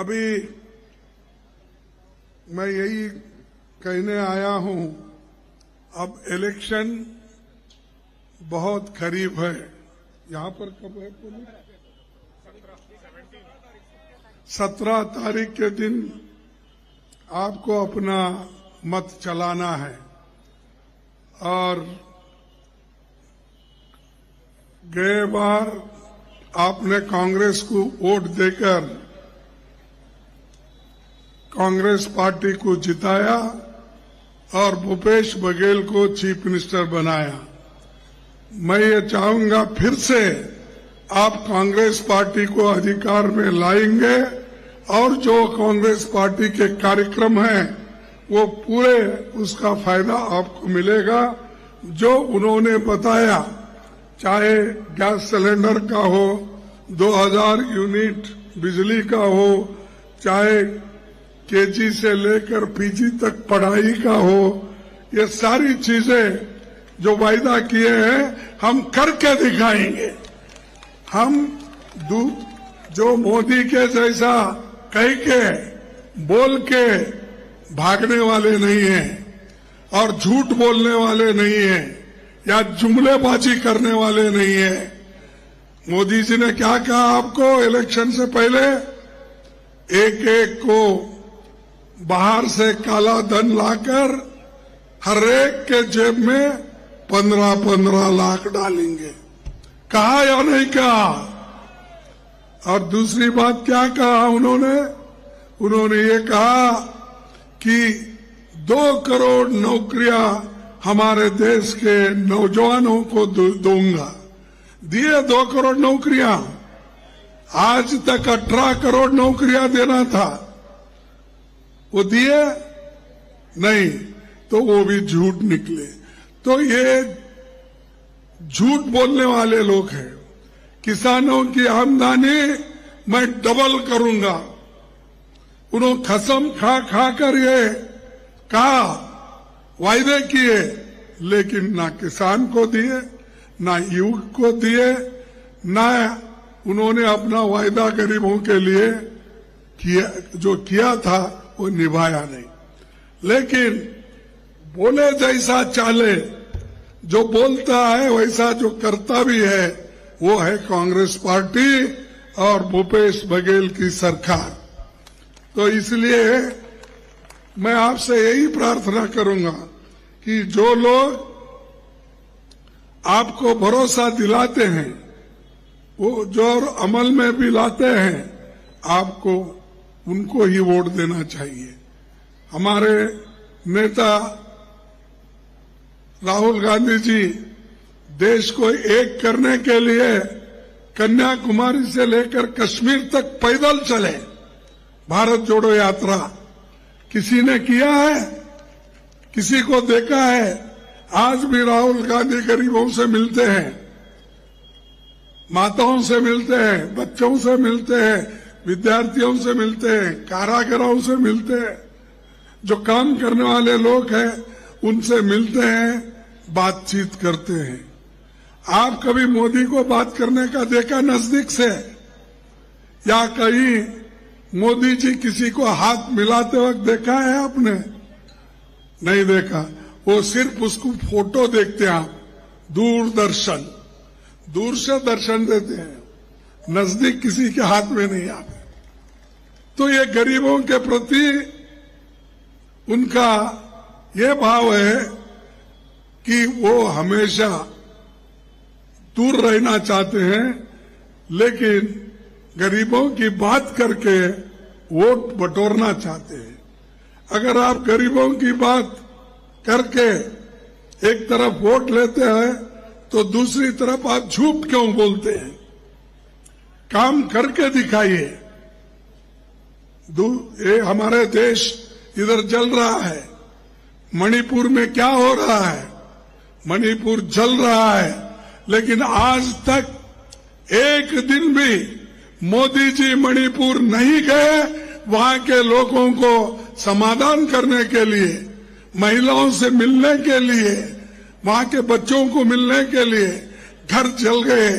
अभी मैं यही कहने आया हूं, अब इलेक्शन बहुत करीब है। यहाँ पर कब है? 17 तारीख के दिन आपको अपना मत चलाना है और गए बार आपने कांग्रेस को वोट देकर कांग्रेस पार्टी को जिताया और भूपेश बघेल को चीफ मिनिस्टर बनाया। मैं ये चाहूंगा फिर से आप कांग्रेस पार्टी को अधिकार में लाएंगे और जो कांग्रेस पार्टी के कार्यक्रम हैं वो पूरे उसका फायदा आपको मिलेगा। जो उन्होंने बताया, चाहे गैस सिलेंडर का हो, 2000 यूनिट बिजली का हो, चाहे केजी से लेकर पीजी तक पढ़ाई का हो, ये सारी चीजें जो वायदा किए हैं हम करके दिखाएंगे। हम जो मोदी के जैसा कह के बोल के भागने वाले नहीं हैं और झूठ बोलने वाले नहीं हैं या जुमलेबाजी करने वाले नहीं हैं। मोदी जी ने क्या कहा आपको इलेक्शन से पहले? एक एक को बाहर से काला धन लाकर हर एक के जेब में 15-15 लाख डालेंगे। कहा या नहीं कहा? और दूसरी बात क्या कहा उन्होंने ये कहा कि 2 करोड़ नौकरियां हमारे देश के नौजवानों को दूंगा। दिए 2 करोड़ नौकरियां। आज तक 18 करोड़ नौकरियां देना था, वो दिए नहीं, तो वो भी झूठ निकले। तो ये झूठ बोलने वाले लोग हैं। किसानों की आमदनी मैं डबल करूंगा, उन्होंने कसम खा खा कर ये कहा, वायदे किए, लेकिन ना किसान को दिए, ना युवक को दिए, ना उन्होंने अपना वायदा गरीबों के लिए किया, जो किया था वो निभाया नहीं। लेकिन बोले जैसा चाले, जो बोलता है वैसा जो करता भी है, वो है कांग्रेस पार्टी और भूपेश बघेल की सरकार। तो इसलिए मैं आपसे यही प्रार्थना करूंगा कि जो लोग आपको भरोसा दिलाते हैं, वो जो अमल में भी लाते हैं, आपको उनको ही वोट देना चाहिए। हमारे नेता राहुल गांधी जी देश को एक करने के लिए कन्याकुमारी से लेकर कश्मीर तक पैदल चले। भारत जोड़ो यात्रा किसी ने किया है? किसी को देखा है? आज भी राहुल गांधी गरीबों से मिलते हैं, माताओं से मिलते हैं, बच्चों से मिलते हैं, विद्यार्थियों से मिलते हैं, कारागरों से मिलते हैं, जो काम करने वाले लोग हैं उनसे मिलते हैं, बातचीत करते हैं। आप कभी मोदी को बात करने का देखा नजदीक से? या कहीं मोदी जी किसी को हाथ मिलाते वक्त देखा है आपने? नहीं देखा। वो सिर्फ उसको फोटो देखते हैं आप, दूरदर्शन, दूर से दर्शन देते हैं, नजदीक किसी के हाथ में नहीं आते। तो ये गरीबों के प्रति उनका ये भाव है कि वो हमेशा दूर रहना चाहते हैं, लेकिन गरीबों की बात करके वोट बटोरना चाहते हैं। अगर आप गरीबों की बात करके एक तरफ वोट लेते हैं तो दूसरी तरफ आप झूठ क्यों बोलते हैं? काम करके दिखाइए। ये हमारे देश इधर जल रहा है, मणिपुर में क्या हो रहा है? मणिपुर जल रहा है, लेकिन आज तक एक दिन भी मोदी जी मणिपुर नहीं गए वहां के लोगों को समाधान करने के लिए, महिलाओं से मिलने के लिए, वहां के बच्चों को मिलने के लिए। घर जल गए,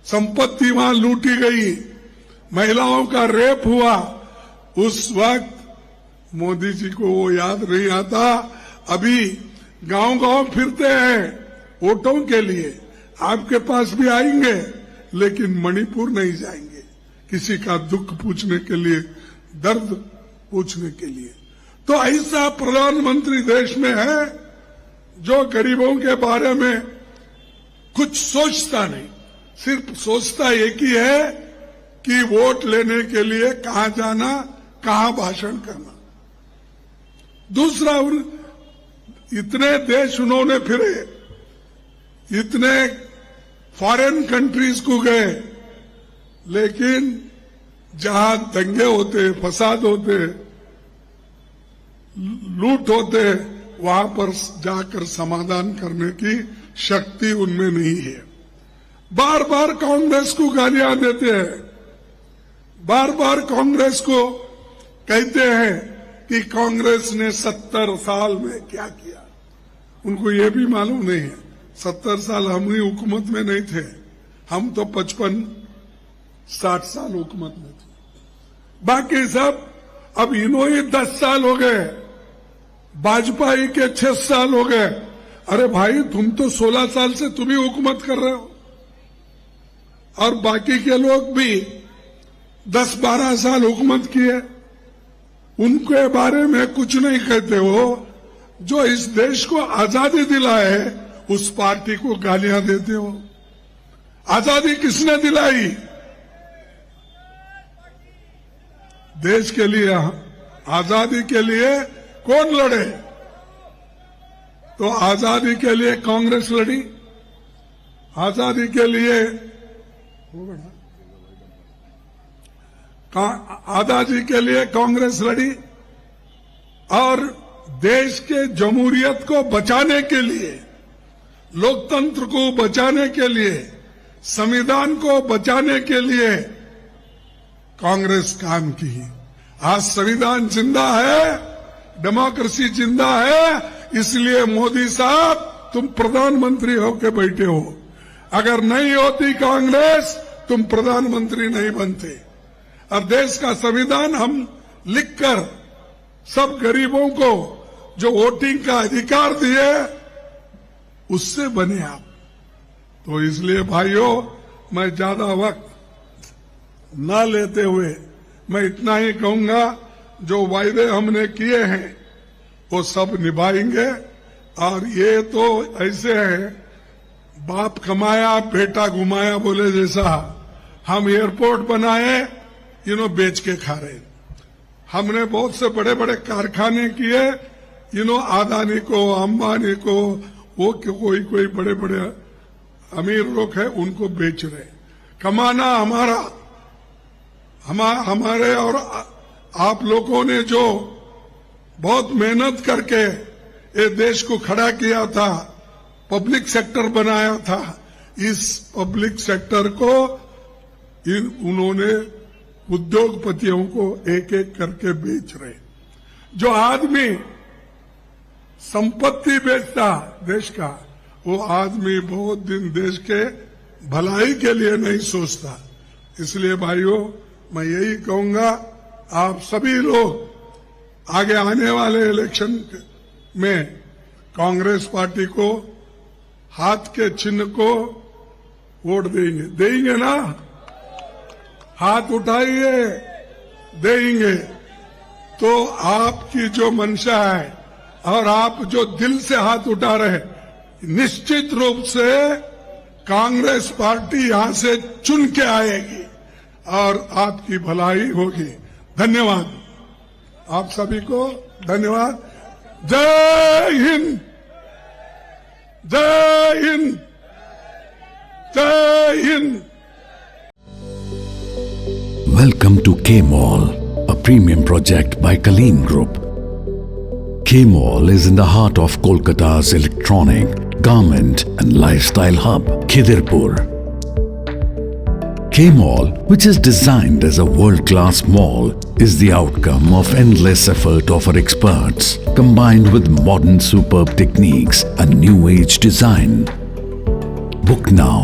संपत्ति वहां लूटी गई, महिलाओं का रेप हुआ, उस वक्त मोदी जी को वो याद नहीं आता। अभी गांव-गांव फिरते हैं वोटों के लिए, आपके पास भी आएंगे, लेकिन मणिपुर नहीं जाएंगे किसी का दुख पूछने के लिए, दर्द पूछने के लिए। तो ऐसा प्रधानमंत्री देश में है जो गरीबों के बारे में कुछ सोचता नहीं, सिर्फ सोचता एक ही है कि वोट लेने के लिए कहां जाना, कहां भाषण करना। दूसरा, इतने देश उन्होंने फिरे, इतने फॉरेन कंट्रीज को गए, लेकिन जहां दंगे होते, फसाद होते, लूट होते, वहां पर जाकर समाधान करने की शक्ति उनमें नहीं है। बार बार कांग्रेस को गालियां देते हैं, बार बार कांग्रेस को कहते हैं कि कांग्रेस ने 70 साल में क्या किया। उनको ये भी मालूम नहीं है 70 साल हम ही हुकूमत में नहीं थे, हम तो 55-60 साल हुकूमत में थे, बाकी सब अब इन्हों ही 10 साल हो गए, वाजपेयी के 6 साल हो गए। अरे भाई, तुम तो 16 साल से तुम ही हुकूमत कर रहे हो, और बाकी के लोग भी 10-12 साल हुकूमत किए, उनके बारे में कुछ नहीं कहते हो। जो इस देश को आजादी दिलाए उस पार्टी को गालियां देते हो। आजादी किसने दिलाई? देश के लिए, आजादी के लिए कौन लड़े? तो आजादी के लिए कांग्रेस लड़ी, आजादी के लिए आजादी के लिए कांग्रेस लड़ी, और देश के जमहूरियत को बचाने के लिए, लोकतंत्र को बचाने के लिए, संविधान को बचाने के लिए कांग्रेस काम की। आज संविधान जिंदा है, डेमोक्रेसी जिंदा है, इसलिए मोदी साहब तुम प्रधानमंत्री होके बैठे हो। अगर नहीं होती कांग्रेस, तुम प्रधानमंत्री नहीं बनते। और देश का संविधान हम लिखकर सब गरीबों को जो वोटिंग का अधिकार दिए, उससे बने आप। तो इसलिए भाइयों, मैं ज्यादा वक्त न लेते हुए मैं इतना ही कहूंगा, जो वायदे हमने किए हैं वो सब निभाएंगे। और ये तो ऐसे है, बाप कमाया बेटा घुमाया बोले जैसा, हम एयरपोर्ट बनाए, बेच के खा रहे। हमने बहुत से बड़े बड़े कारखाने किए, आदानी को, अंबानी को, वो कोई बड़े बड़े अमीर लोग हैं, उनको बेच रहे। कमाना हमारे और आप लोगों ने जो बहुत मेहनत करके ये देश को खड़ा किया था, पब्लिक सेक्टर बनाया था, इस पब्लिक सेक्टर को उन्होंने उद्योगपतियों को एक एक करके बेच रहे। जो आदमी संपत्ति बेचता देश का, वो आदमी बहुत दिन देश के भलाई के लिए नहीं सोचता। इसलिए भाइयों, मैं यही कहूंगा, आप सभी लोग आगे आने वाले इलेक्शन में कांग्रेस पार्टी को, हाथ के चिन्ह को वोट देंगे ना? हाथ उठाइए, देंगे। तो आपकी जो मंशा है और आप जो दिल से हाथ उठा रहे, निश्चित रूप से कांग्रेस पार्टी यहां से चुन के आएगी और आपकी भलाई होगी। धन्यवाद आप सभी को, धन्यवाद। जय हिंद, जय हिंद, जय Hind. Welcome to K-Mall, a premium project by Kaleen Group. K-Mall is in the heart of Kolkata's electronic, garment and lifestyle hub, Khidirpur. K-Mall, which is designed as a world-class mall, is the outcome of endless effort of our experts, combined with modern superb techniques and new age design. Book now